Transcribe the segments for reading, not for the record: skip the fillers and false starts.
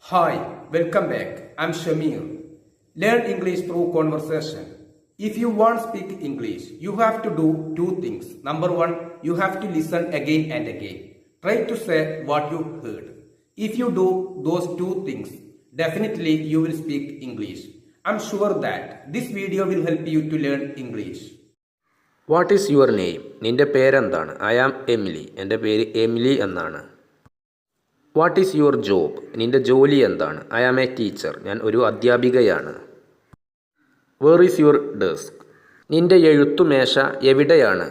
Hi, welcome back. I'm Shamir. Learn English through conversation. If you want to speak English, you have to do two things. Number one, you have to listen again and again. Try to say what you heard. If you do those two things, definitely you will speak English. I'm sure that this video will help you to learn English. What is your name? നിൻ്റെ പേരെന്താണ്? I am Emily. എൻ്റെ പേര് Emily എന്നാണ്. What is your job? നിൻ്റെ ജോലി എന്താണ്? I am a teacher. ഞാൻ ഒരു അധ്യാപികയാണ്. Where is your desk? നിൻ്റെ എഴുത്തുമേശ എവിടെയാണ്?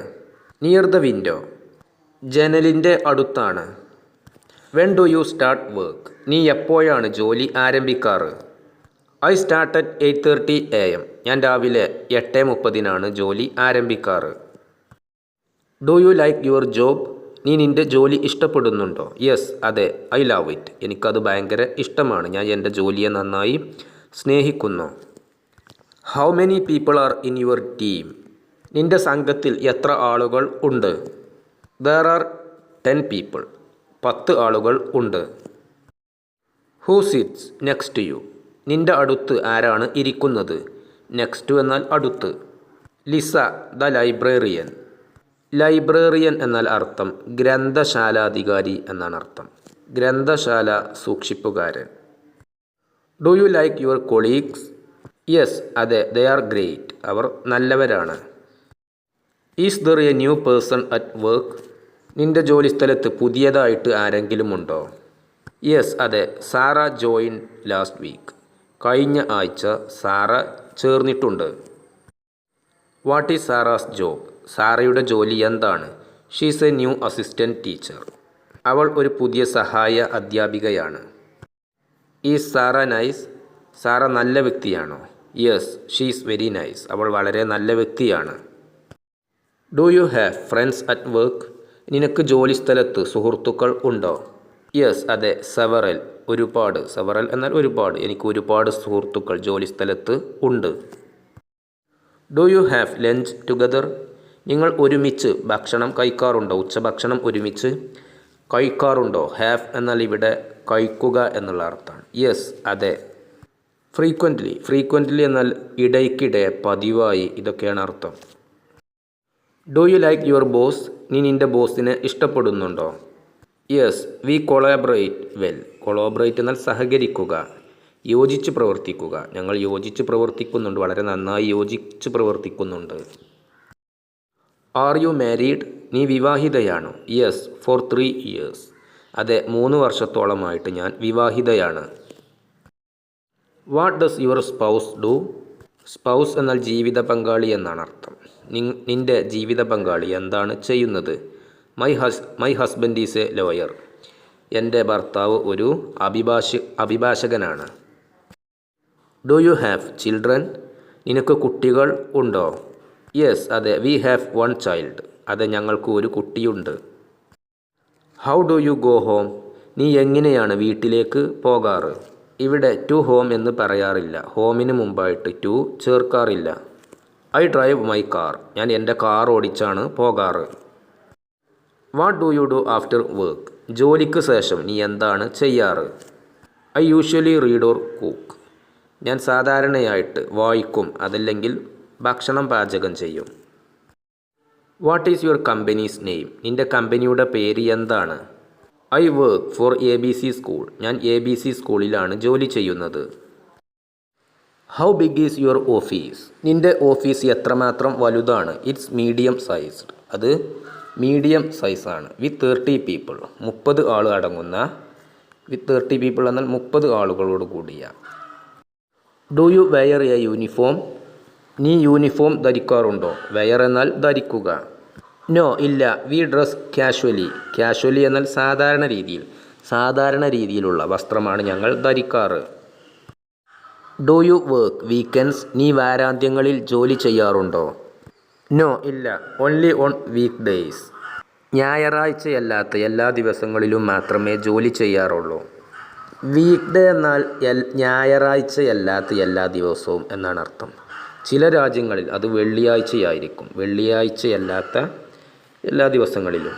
Near the window. ജനലിൻ്റെ അടുത്താണ്. When do you start work? നീ എപ്പോഴാണ് ജോലി ആരംഭിക്കാറ്? I start at 8:30 AM. ഞാൻ രാവിലെ 8:30 ജോലി ആരംഭിക്കാറ്. Do you like your job? നീ നിൻ്റെ ജോലി ഇഷ്ടപ്പെടുന്നുണ്ടോ? യെസ്, അതെ. I love it. എനിക്കത് ഭയങ്കര ഇഷ്ടമാണ്. ഞാൻ എൻ്റെ ജോലിയെ നന്നായി സ്നേഹിക്കുന്നു. How many people are in your team? നിൻ്റെ സംഘത്തിൽ എത്ര ആളുകൾ ഉണ്ട്? There are 10 people. 10 ആളുകൾ ഉണ്ട്. Who sits next to you? നിൻ്റെ അടുത്ത് ആരാണ് ഇരിക്കുന്നത്? നെക്സ്റ്റ് എന്നാൽ അടുത്ത്. Lisa the librarian. ലൈബ്രറിയൻ എന്നാൽ അർത്ഥം ഗ്രന്ഥശാലാധികാരി എന്നാണ് അർത്ഥം. ഗ്രന്ഥശാല സൂക്ഷിപ്പുകാരൻ. Do you like your colleagues? Yes, അതെ. They are great. അവർ നല്ലവരാണ്. Is there a new person at work? നിൻ്റെ ജോലിസ്ഥലത്ത് പുതിയതായിട്ട് ആരെങ്കിലും ഉണ്ടോ? യെസ്, അതെ. Sara join last week. കഴിഞ്ഞ ആഴ്ച സാറ ചേർന്നിട്ടുണ്ട്. What is Sara's job? സാറയുടെ ജോലി എന്താണ്? She's a new assistant teacher. അവൾ ഒരു പുതിയ സഹായ അധ്യാപികയാണ്. Is Sara nice? സാറ നല്ല വ്യക്തിയാണോ? Yes, she's very nice. അവൾ വളരെ നല്ല വ്യക്തിയാണ്. Do you have friends at work? നിനക്ക് ജോലിസ്ഥലത്ത് സുഹൃത്തുക്കൾ ഉണ്ടോ? യെസ്, അതെ. സെവറൽ. ഒരുപാട്. സെവറൽ എന്നാൽ ഒരുപാട്. എനിക്ക് ഒരുപാട് സുഹൃത്തുക്കൾ ജോലിസ്ഥലത്ത് ഉണ്ട്. Do you have lunch together? നിങ്ങൾ ഒരുമിച്ച് ഭക്ഷണം കഴിക്കാറുണ്ടോ? ഉച്ചഭക്ഷണം ഒരുമിച്ച് കഴിക്കാറുണ്ടോ? ഹാവ് എന്നാൽ ഇവിടെ കഴിക്കുക എന്നുള്ള അർത്ഥമാണ്. യെസ്, അതെ. ഫ്രീക്വൻ്റ്ലി. ഫ്രീക്വൻ്റ്ലി എന്നാൽ ഇടയ്ക്കിടെ, പതിവായി, ഇതൊക്കെയാണ് അർത്ഥം. Do you like your boss? നീ നിൻ്റെ ബോസിനെ ഇഷ്ടപ്പെടുന്നുണ്ടോ? Yes, we collaborate well. Collaborate എന്നാൽ സഹകരിക്കുക, യോജിച്ച് പ്രവർത്തിക്കുക. ഞങ്ങൾ യോജിച്ച് പ്രവർത്തിക്കുന്നുണ്ട്. വളരെ നന്നായി യോജിച്ച് പ്രവർത്തിക്കുന്നുണ്ട്. Are you married? നീ വിവാഹിതയാണോ? Yes, four 3 years. അതെ, 3 വർഷത്തോളമായിട്ട് ഞാൻ വിവാഹിതയാണ്. What does your spouse do? Spouse എന്നാൽ ജീവിത പങ്കാളി എന്നാണ് അർത്ഥം. നിൻ്റെ ജീവിത പങ്കാളി എന്താണ് ചെയ്യുന്നത്? My husband is a lawyer. എൻ്റെ ഭർത്താവ് ഒരു അഭിഭാഷകനാണ്. Do you have children? നിനക്ക് കുട്ടികൾ ഉണ്ടോ? യെസ്, അതെ. We have 1 child. അതെ, ഞങ്ങൾക്ക് ഒരു കുട്ടിയുണ്ട്. How do you go home? നീ എങ്ങനെയാണ് വീട്ടിലേക്ക് പോകാറ്? ഇവിടെ ടു ഹോം എന്ന് പറയാറില്ല. ഹോമിന് മുമ്പായിട്ട് ടു ചേർക്കാറില്ല. I drive my car. ഞാൻ എൻ്റെ കാർ ഓടിച്ചാണ് പോകാറ്. What do you do after work? ജോലിക്ക് ശേഷം നീ എന്താണ് ചെയ്യാറ്? I usually read or cook. ഞാൻ സാധാരണയായിട്ട് വായിക്കും, അതല്ലെങ്കിൽ ഭക്ഷണം പാചകം ചെയ്യും. What is your company's name? നിൻ്റെ കമ്പനിയുടെ പേര് എന്താണ്? I work for ABC school. ഞാൻ ABC സ്കൂളിലാണ് ജോലി ചെയ്യുന്നത്. How big is your office? നിൻ്റെ ഓഫീസ് എത്രമാത്രം വലുതാണ്? It's medium sized. അത് മീഡിയം സൈസാണ്. വിത്ത് 30 പീപ്പിൾ. 30 ആൾ അടങ്ങുന്ന. വിത്ത് 30 പീപ്പിൾ എന്നാൽ 30 ആളുകളോട് കൂടിയ. Do you wear a uniform? നീ യൂണിഫോം ധരിക്കാറുണ്ടോ? വെയർ എന്നാൽ ധരിക്കുക. നോ, ഇല്ല. V dress casually. കാഷ്വലി എന്നാൽ സാധാരണ രീതിയിൽ. സാധാരണ രീതിയിലുള്ള വസ്ത്രമാണ് ഞങ്ങൾ ധരിക്കാറ്. Do you work weekends? നീ വാരാന്ത്യങ്ങളിൽ ജോലി ചെയ്യാറുണ്ടോ? നോ, ഇല്ല. Only on week days. ഞായറാഴ്ചയല്ലാത്ത എല്ലാ ദിവസങ്ങളിലും മാത്രമേ ജോലി ചെയ്യാറുള്ളൂ. വീക്ക് ഡേ എന്നാൽ ഞായറാഴ്ചയല്ലാത്ത എല്ലാ ദിവസവും എന്നാണ് അർത്ഥം. ചില രാജ്യങ്ങളിൽ അത് വെള്ളിയാഴ്ചയായിരിക്കും. വെള്ളിയാഴ്ചയല്ലാത്ത എല്ലാ ദിവസങ്ങളിലും.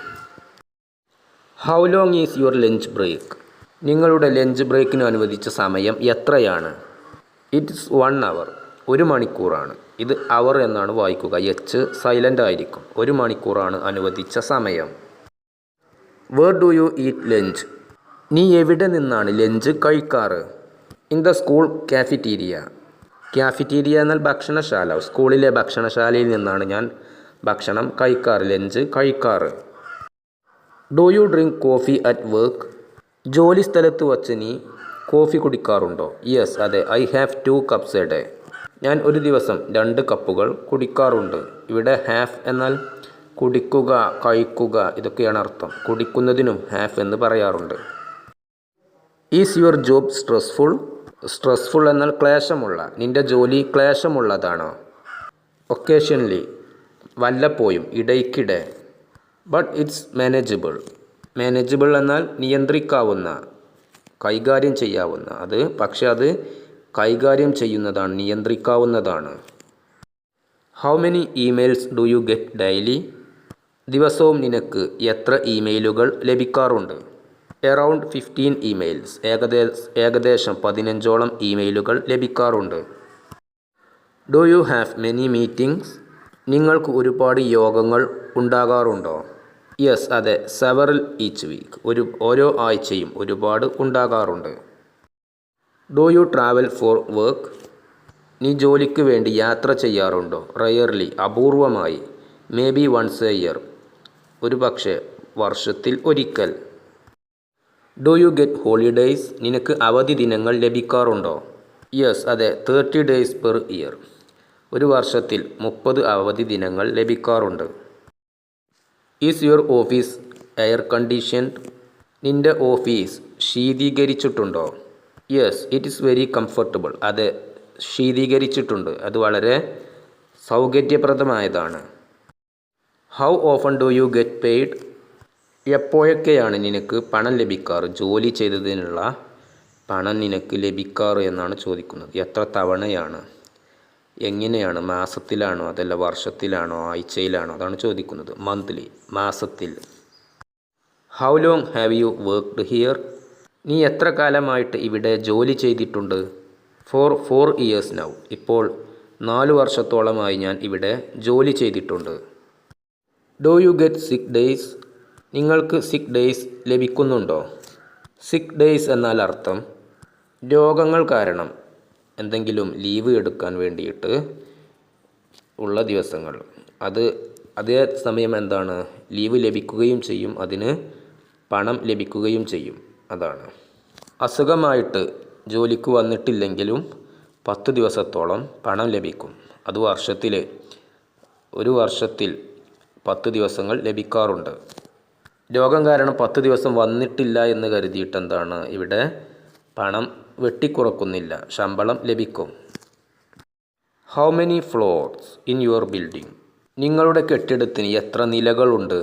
How long is your lunch break? നിങ്ങളുടെ ലഞ്ച് ബ്രേക്കിന് അനുവദിച്ച സമയം എത്രയാണ്? ഇറ്റ്സ് 1 അവർ. 1 മണിക്കൂറാണ്. ഇത് അവർ എന്നാണ് വായിക്കുക. എച്ച് സൈലൻ്റ് ആയിരിക്കും. 1 മണിക്കൂറാണ് അനുവദിച്ച സമയം. Where do you eat lunch? നീ എവിടെ നിന്നാണ് ലഞ്ച് കഴിക്കാറ്? In the school cafeteria. Cafeteria എന്നാൽ ഭക്ഷണശാല. സ്കൂളിലെ ഭക്ഷണശാലയിൽ നിന്നാണ് ഞാൻ ഭക്ഷണം കഴിക്കാറ്, ലഞ്ച് കഴിക്കാറ്. Do you drink coffee at work? ജോലി സ്ഥലത്ത് വച്ച് നീ കോഫി കുടിക്കാറുണ്ടോ? യെസ്, അതെ. I have 2 cups A day. ഞാൻ ഒരു ദിവസം 2 കപ്പുകൾ കുടിക്കാറുണ്ട്. ഇവിടെ ഹാഫ് എന്നാൽ കുടിക്കുക, കഴിക്കുക ഇതൊക്കെയാണ് അർത്ഥം. കുടിക്കുന്നതിനും ഹാഫ് എന്ന് പറയാറുണ്ട്. Is your job stressful? Stressful എന്നാൽ ക്ലേശമുള്ള. നിന്റെ ജോലി ക്ലേശമുള്ളതാണോ? ഒക്കേഷൻലി, വല്ലപ്പോഴും, ഇടയ്ക്കിടെ. But it's manageable. മാനേജബിൾ എന്നാൽ നിയന്ത്രിക്കാവുന്ന, കൈകാര്യം ചെയ്യാവുന്ന. പക്ഷെ അത് കൈകാര്യം ചെയ്യുന്നതാണ്, നിയന്ത്രിക്കാവുന്നതാണ്. How many emails do you get daily? ദിവസവും നിനക്ക് എത്ര ഇമെയിലുകൾ ലഭിക്കാറുണ്ട്? Around 15 emails. ഏകദേശം 15ഓളം ഇമെയിലുകൾ ലഭിക്കാറുണ്ട്. Do you have many meetings? നിങ്ങൾക്ക് ഒരുപാട് യോഗങ്ങൾ ഉണ്ടാകാറുണ്ടോ? യെസ്, അതെ. Several each week. ഓരോ ആഴ്ചയും ഒരുപാട് ഉണ്ടാകാറുണ്ട്. Do you travel for work? നീ ജോലിക്ക് വേണ്ടി യാത്ര ചെയ്യാറുണ്ടോ? റെയർലി, അപൂർവമായി. Maybe once a year, ഒരു പക്ഷേ വർഷത്തിൽ ഒരിക്കൽ. Do you get holidays? നിനക്ക് അവധി ദിനങ്ങൾ ലഭിക്കാറുണ്ടോ? യെസ്, അതെ. 30 ഡേയ്സ് പെർ ഇയർ. ഒരു വർഷത്തിൽ 30 അവധി ദിനങ്ങൾ ലഭിക്കാറുണ്ട്. Is your office air conditioned? നിന്റെ ഓഫീസ് ശീതീകരിച്ചിട്ടുണ്ടോ? Yes, it is very comfortable. അതെ, ശീതീകരിച്ചിട്ടുണ്ട്. അത് വളരെ സൗകര്യപ്രദമായതാണ്. How often do you get paid? എപ്പോഴൊക്കെയാണ് നിനക്ക് പണം ലഭിക്കാറ്? ജോലി ചെയ്തതിനുള്ള പണം നിനക്ക് ലഭിക്കാറ് എന്നാണ് ചോദിക്കുന്നത്. എത്ര തവണയാണ്, എങ്ങനെയാണ്, മാസത്തിലാണോ അതല്ല വർഷത്തിലാണോ ആഴ്ചയിലാണോ, അതാണ് ചോദിക്കുന്നത്. മന്ത്ലി, മാസത്തിൽ. How long have you worked here? നീ എത്ര കാലമായിട്ട് ഇവിടെ ജോലി ചെയ്തിട്ടുണ്ട്? Four 4 years now. ഇപ്പോൾ 4 വർഷത്തോളമായി ഞാൻ ഇവിടെ ജോലി ചെയ്തിട്ടുണ്ട്. Do you get sick days? നിങ്ങൾക്ക് സിക്ക് ഡേയ്സ് ലഭിക്കുന്നുണ്ടോ? സിക്ക് ഡേയ്സ് എന്നാൽ അർത്ഥം രോഗങ്ങൾ കാരണം എന്തെങ്കിലും ലീവ് എടുക്കാൻ വേണ്ടിയിട്ട് ഉള്ള ദിവസങ്ങൾ. അതേ സമയം എന്താണ്, ലീവ് ലഭിക്കുകയും ചെയ്യും, അതിന് പണം ലഭിക്കുകയും ചെയ്യും. അതാണ്. അസുഖമായിട്ട് ജോലിക്ക് വന്നിട്ടില്ലെങ്കിലും 10 ദിവസത്തോളം പണം ലഭിക്കും. അത് ഒരു വർഷത്തിൽ 10 ദിവസങ്ങൾ ലഭിക്കാറുണ്ട്. രോഗം കാരണം 10 ദിവസം വന്നിട്ടില്ല എന്ന് കരുതിയിട്ട് എന്താണ്, ഇവിടെ പണം വെട്ടിക്കുറക്കുന്നില്ല, ശമ്പളം ലഭിക്കും. How many floors in your building? നിങ്ങളുടെ കെട്ടിടത്തിന് എത്ര നിലകളുണ്ട്?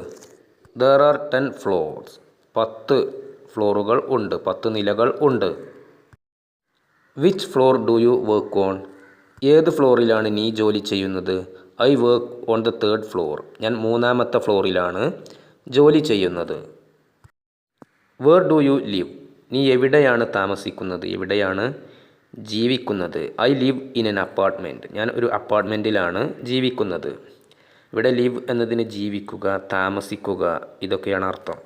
There are 10 floors. 10 ഫ്ലോറുകൾ ഉണ്ട്, 10 നിലകൾ ഉണ്ട്. Which floor do you work on? ഏത് ഫ്ലോറിലാണ് നീ ജോലി ചെയ്യുന്നത്? I work on the 3rd floor. ഞാൻ 3ാമത്തെ ഫ്ലോറിലാണ് ജോലി ചെയ്യുന്നത്. Where do you live? നീ എവിടെയാണ് താമസിക്കുന്നത്, എവിടെയാണ് ജീവിക്കുന്നത്? I live in an apartment. ഞാൻ ഒരു അപ്പാർട്ട്മെൻറ്റിലാണ് ജീവിക്കുന്നത്. ഇവിടെ ലിവ് എന്നതിന് ജീവിക്കുക, താമസിക്കുക ഇതൊക്കെയാണ് അർത്ഥം.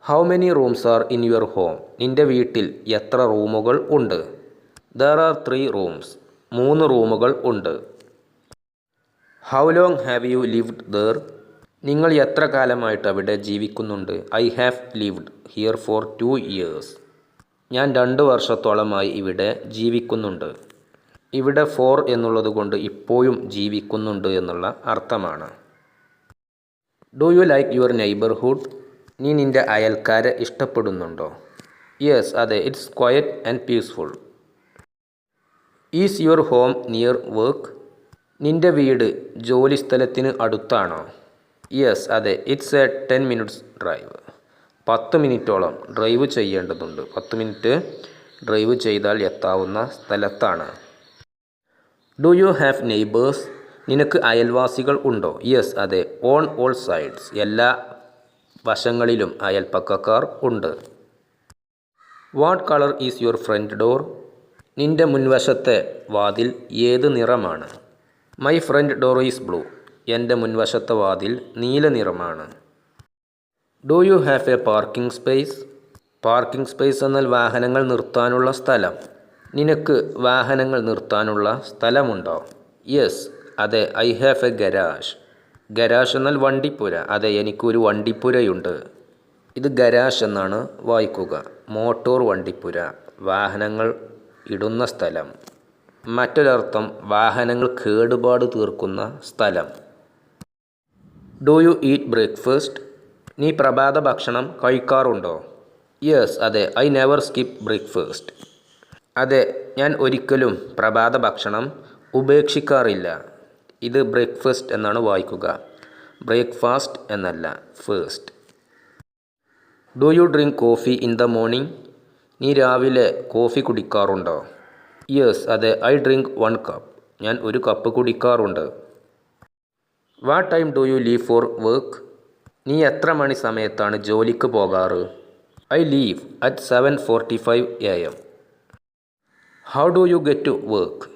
How many rooms are in your home? നിൻ്റെ വീട്ടിൽ എത്ര റൂമുകൾ ഉണ്ട്? There are 3 rooms. 3 റൂമുകൾ ഉണ്ട്. How long have U lived there? നിങ്ങൾ എത്ര കാലമായിട്ട് അവിടെ ജീവിക്കുന്നുണ്ട്? I have lived here for 2 years. ഞാൻ 2 വർഷത്തോളമായി ഇവിടെ ജീവിക്കുന്നുണ്ട്. ഇവിടെ 4 എന്നുള്ളത് കൊണ്ട് ഇപ്പോഴും ജീവിക്കുന്നുണ്ട് എന്നുള്ള അർത്ഥമാണ്. Do you like your neighbourhood? നീ നിൻ്റെ അയൽക്കാരെ ഇഷ്ടപ്പെടുന്നുണ്ടോ? യെസ്, അതെ. It's quiet and peaceful. Is your home near work? നിൻ്റെ വീട് ജോലി സ്ഥലത്തിന് അടുത്താണോ? യെസ്, അതെ. It's A 10 minutes drive. 10 മിനിറ്റോളം ഡ്രൈവ് ചെയ്യേണ്ടതുണ്ട്. 10 മിനിറ്റ് ഡ്രൈവ് ചെയ്താൽ എത്താവുന്ന സ്ഥലത്താണ്. Do you have neighbours? നിനക്ക് അയൽവാസികൾ ഉണ്ടോ? യെസ്, അതെ. On all sides. എല്ലാ വശങ്ങളിലും അയൽപ്പക്കക്കാർ ഉണ്ട്. What colour is your friend door? നിന്റെ മുൻവശത്തെ വാതിൽ ഏത് നിറമാണ്? My friend door is blue. എൻ്റെ മുൻവശത്തെ വാതിൽ നീല നിറമാണ്. Do you have A parking space? Parking space എന്നാൽ വാഹനങ്ങൾ നിർത്താനുള്ള സ്ഥലം. നിനക്ക് വാഹനങ്ങൾ നിർത്താനുള്ള സ്ഥലമുണ്ടോ? യെസ്, അതെ, ഐ ഹാവ് എ ഗരാഷ്. ഗരാഷ് എന്നാൽ വണ്ടിപ്പുര. അതെ, എനിക്കൊരു വണ്ടിപ്പുരയുണ്ട്. ഇത് ഗരാഷ് എന്നാണ് വായിക്കുക. മോട്ടോർ വണ്ടിപ്പുര, വാഹനങ്ങൾ ഇടുന്ന സ്ഥലം. മറ്റൊരർത്ഥം വാഹനങ്ങൾ കേടുപാട് തീർക്കുന്ന സ്ഥലം. Do you eat breakfast? നീ പ്രഭാത ഭക്ഷണം കഴിക്കാറുണ്ടോ? യെസ്, അതെ, ഐ നെവർ സ്കിപ്പ് ബ്രേക്ക്ഫാസ്റ്റ്. അതെ, ഞാൻ ഒരിക്കലും പ്രഭാത ഭക്ഷണം ഉപേക്ഷിക്കാറില്ല. ഇത് ബ്രേക്ക്ഫാസ്റ്റ് എന്നാണ് വായിക്കുക, ബ്രേക്ക്ഫാസ്റ്റ് എന്നല്ല, ഫേസ്റ്റ്. Do you drink coffee in the morning? നീ രാവിലെ കോഫി കുടിക്കാറുണ്ടോ? യെസ്, അതെ, ഐ ഡ്രിങ്ക് 1 കപ്പ്. ഞാൻ ഒരു കപ്പ് കുടിക്കാറുണ്ട്. What time do you leave for work? നീ എത്ര മണി സമയത്താണ് ജോലിക്ക് പോകാറ്? I leave at 7:45 AM. How do you get to work?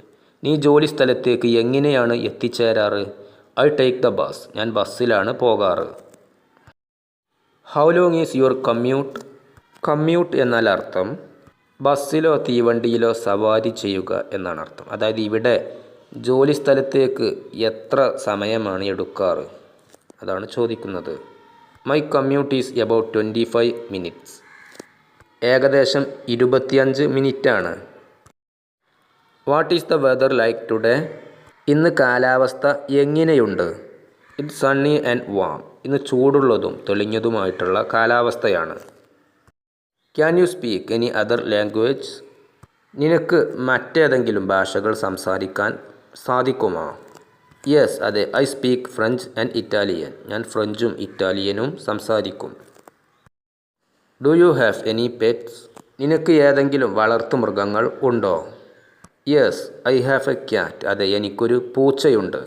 നീ ജോലി സ്ഥലത്തേക്ക് എങ്ങനെയാണ് എത്തിച്ചേരാറ്? I take the bus. ഞാൻ ബസ്സിലാണ് പോകാറ്. How long is your commute? Commute എന്നാൽ അർത്ഥം ബസ്സിലോ തീവണ്ടിയിലോ സവാരി ചെയ്യുക എന്നാണ് അർത്ഥം. അതായത് ഇവിടെ ജോലി സ്ഥലത്തേക്ക് എത്ര സമയമാണ് എടുക്കാറ് അതാണ് ചോദിക്കുന്നത്. My commute is about 25 minutes. ഏകദേശം 25 മിനിറ്റാണ്. What is the weather like today? ഇന്ന് കാലാവസ്ഥ എങ്ങനെയുണ്ട്? It's Sunny and warm. ഇന്ന് ചൂടുള്ളതും തെളിഞ്ഞതുമായിട്ടുള്ള കാലാവസ്ഥയാണ്. Can you speak any other language? നിനക്ക് മറ്റേതെങ്കിലും ഭാഷകൾ സംസാരിക്കാൻ സാധിക്കുമോ? യെസ്, അതെ, I speak French and Italian. ഞാൻ ഫ്രഞ്ചും ഇറ്റാലിയനും സംസാരിക്കും. Do you have any pets? നിനക്ക് ഏതെങ്കിലും വളർത്തുമൃഗങ്ങൾ ഉണ്ടോ? Yes, I have A cat. അതെ, എനിക്കൊരു പൂച്ചയുണ്ട്.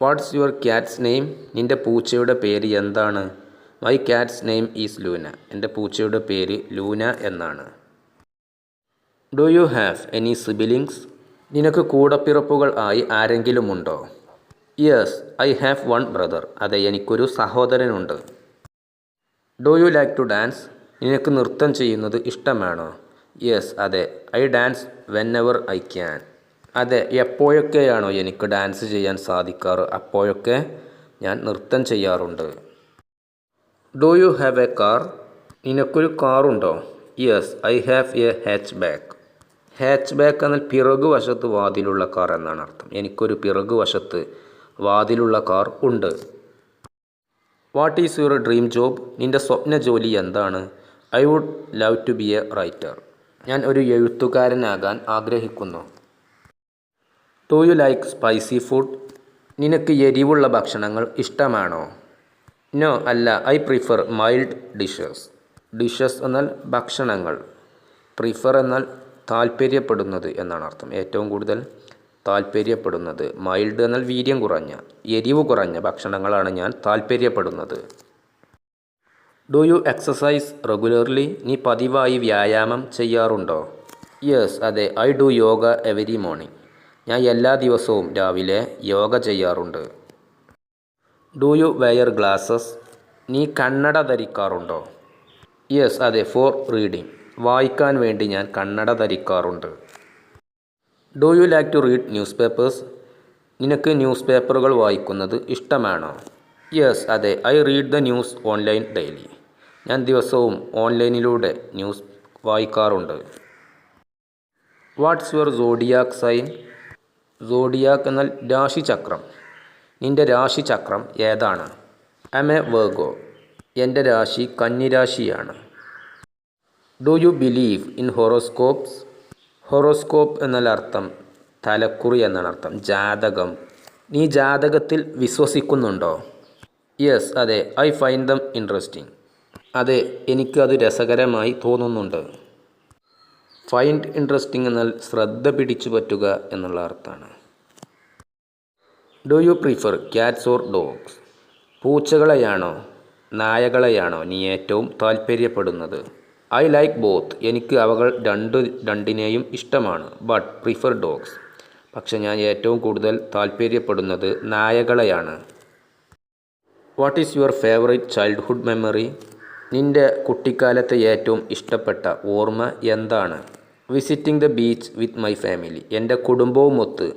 What's your cat's name? നിൻ്റെ പൂച്ചയുടെ പേര് എന്താണ്? My cat's name is Luna. എൻ്റെ പൂച്ചയുടെ പേര് ലൂന എന്നാണ്. Do you have any siblings? നിനക്ക് കൂടപ്പിറപ്പുകൾ ആയി ആരെങ്കിലും ഉണ്ടോ? Yes, I have 1 brother. അതെ, എനിക്കൊരു സഹോദരനുണ്ട്. Do you like to dance? നിനക്ക് നൃത്തം ചെയ്യുന്നത് ഇഷ്ടമാണോ? യെസ്, അതെ, I dance whenever I can. അതെ, എപ്പോഴൊക്കെയാണോ എനിക്ക് ഡാൻസ് ചെയ്യാൻ സാധിക്കാറ് അപ്പോഴൊക്കെ ഞാൻ നൃത്തം ചെയ്യാറുണ്ട്. Do you have a car? നിനക്കൊരു കാറുണ്ടോ? Yes, I have a hatchback. Hatchback എന്നാൽ പിറകുവശത്ത് വാതിലുള്ള കാർ എന്നാണ് അർത്ഥം. എനിക്കൊരു പിറകുവശത്ത് വാതിലുള്ള കാർ ഉണ്ട്. What is your dream job? നിൻ്റെ സ്വപ്ന ജോലി എന്താണ്? I would love to be a writer. ഞാൻ ഒരു എഴുത്തുകാരനാകാൻ ആഗ്രഹിക്കുന്നു. Do you like spicy food? നിനക്ക് എരിവുള്ള ഭക്ഷണങ്ങൾ ഇഷ്ടമാണോ? നോ, അല്ല, I prefer mild dishes. Dishes എന്നാൽ ഭക്ഷണങ്ങൾ, പ്രിഫർ എന്നാൽ താല്പര്യപ്പെടുന്നത് എന്നാണ് അർത്ഥം. ഏറ്റവും കൂടുതൽ താല്പര്യപ്പെടുന്നത്. മൈൽഡ് എന്നാൽ വീര്യം കുറഞ്ഞ, എരിവ് കുറഞ്ഞ ഭക്ഷണങ്ങളാണ് ഞാൻ താല്പര്യപ്പെടുന്നത്. Do you exercise regularly? നീ പതിവായി വ്യായാമം ചെയ്യാറുണ്ടോ? യെസ്, അതെ, I do yoga every morning. ഞാൻ എല്ലാ ദിവസവും രാവിലെ യോഗ ചെയ്യാറുണ്ട്. Do you wear glasses? നീ കണ്ണട ധരിക്കാറുണ്ടോ? യെസ്, അതെ, ഫോർ റീഡിംഗ്. വായിക്കാൻ വേണ്ടി ഞാൻ കണ്ണട ധരിക്കാറുണ്ട്. Do you like to read newspapers? നിനക്ക് ന്യൂസ് പേപ്പറുകൾ വായിക്കുന്നത് ഇഷ്ടമാണോ? യെസ്, അതെ, I read the news online daily. ഞാൻ ദിവസവും ഓൺലൈനിലൂടെ ന്യൂസ് വായിക്കാറുണ്ട്. What's your zodiac sign? Zodiac എന്നാൽ രാശിചക്രം. നിൻ്റെ രാശിചക്രം ഏതാണ്? I a Virgo. എൻ്റെ രാശി കന്നിരാശിയാണ്. Do you believe in horoscopes? Horoscope എന്നാൽ അർത്ഥം തലക്കുറി എന്നാണ് അർത്ഥം, ജാതകം. നീ ജാതകത്തിൽ വിശ്വസിക്കുന്നുണ്ടോ? യെസ്, അതെ, ഐ ഫൈൻഡ് ദം ഇൻട്രസ്റ്റിംഗ്. അതെ, എനിക്കത് രസകരമായി തോന്നുന്നുണ്ട്. ഫൈൻഡ് ഇൻട്രസ്റ്റിംഗ് എന്നാൽ ശ്രദ്ധ പിടിച്ചു പറ്റുക എന്നുള്ള അർത്ഥമാണ്. Do you prefer cats or dogs? പൂച്ചകളെയാണോ നായകളെയാണോ നീ ഏറ്റവും താല്പര്യപ്പെടുന്നത്? I like both. എനിക്ക് അവകൾ രണ്ടിനെയും ഇഷ്ടമാണ്. But prefer dogs. പക്ഷെ ഞാൻ ഏറ്റവും കൂടുതൽ താല്പര്യപ്പെടുന്നത് നായകളെയാണ്. What is your favourite childhood memory? നിൻ്റെ കുട്ടിക്കാലത്തെ ഏറ്റവും ഇഷ്ടപ്പെട്ട ഓർമ്മ എന്താണ്? Visiting the beach with my family. എൻ്റെ കുടുംബവുമൊത്ത്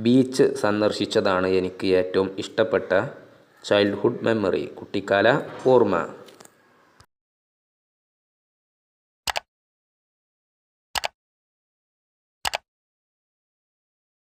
ബീച്ച് സന്ദർശിച്ചതാണ് എനിക്ക് ഏറ്റവും ഇഷ്ടപ്പെട്ട ചൈൽഡ്ഹുഡ് മെമ്മറി, കുട്ടിക്കാല ഓർമ്മ.